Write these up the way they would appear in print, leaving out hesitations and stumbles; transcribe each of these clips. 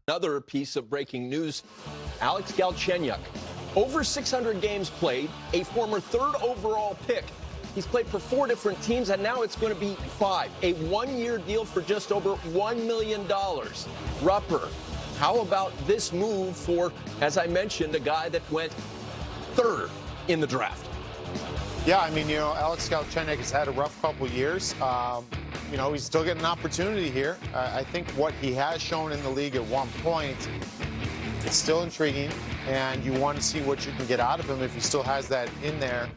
Another piece of breaking news, Alex Galchenyuk, over 600 games played, a former third overall pick. He's played for 4 different teams, and now it's going to be 5. A 1-year deal for just over $1 million. Rupper, how about this move for, as I mentioned, a guy that went 3rd in the draft? Yeah, I mean, Alex Galchenyuk has had a rough couple years. He's still getting an opportunity here. I think what he has shown in the league at one point, it's still intriguing, and you want to see what you can get out of him if he still has that in there.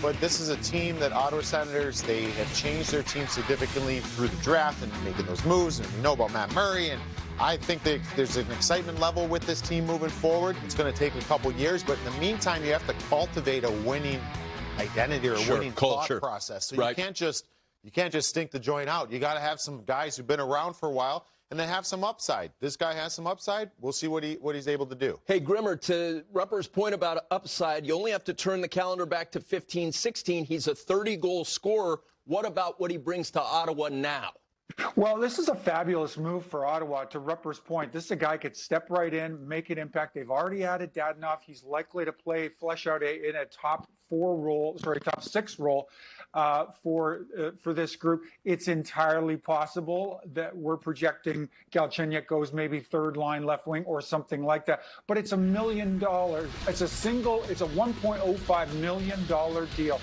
But this is a team that Ottawa Senators, they have changed their team significantly through the draft and making those moves. And we know about Matt Murray, and I think that there's an excitement level with this team moving forward. It's going to take a couple years, but in the meantime, you have to cultivate a winning identity or a winning thought process. So you can't just stink the joint out. You got to have some guys who've been around for a while, and they have some upside. This guy has some upside. We'll see what he's able to do. Hey, Grimmer, to Rupper's point about upside, you only have to turn the calendar back to 15-16. He's a 30-goal scorer. What about what he brings to Ottawa now? Well, this is a fabulous move for Ottawa. To Rupper's point, this is a guy who could step right in, make an impact. They've already added Dadonov. He's likely to flesh out in a top 6 role for this group. It's entirely possible that we're projecting Galchenyuk goes maybe 3rd line left wing or something like that. But it's $1 million. It's a $1.05 million deal.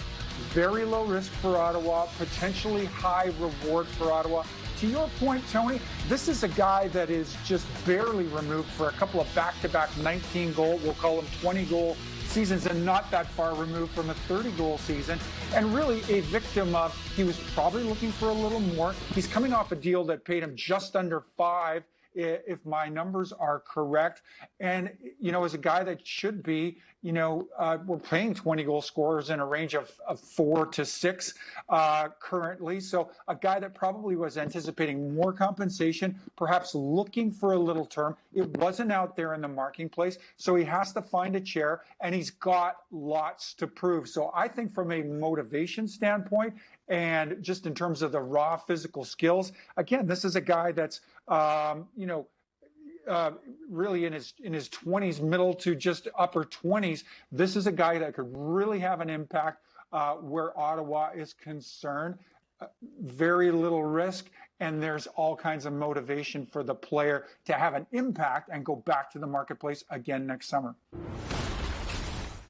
Very low risk for Ottawa, potentially high reward for Ottawa. To your point, Tony, this is a guy that is just barely removed for a couple of back-to-back 19-goal, we'll call them 20-goal seasons, and not that far removed from a 30-goal season. And really a victim of, he was probably looking for a little more. He's coming off a deal that paid him just under 5, if my numbers are correct. And, as a guy that should be, we're paying 20-goal scorers in a range of 4 to 6 currently. So a guy that probably was anticipating more compensation, perhaps looking for a little term. It wasn't out there in the marketplace, so he has to find a chair, and he's got lots to prove. So I think from a motivation standpoint, and just in terms of the raw physical skills, again, this is a guy that's, really in his 20s, middle to just upper 20s. This is a guy that could really have an impact where Ottawa is concerned. Very little risk, and there's all kinds of motivation for the player to have an impact and go back to the marketplace again next summer.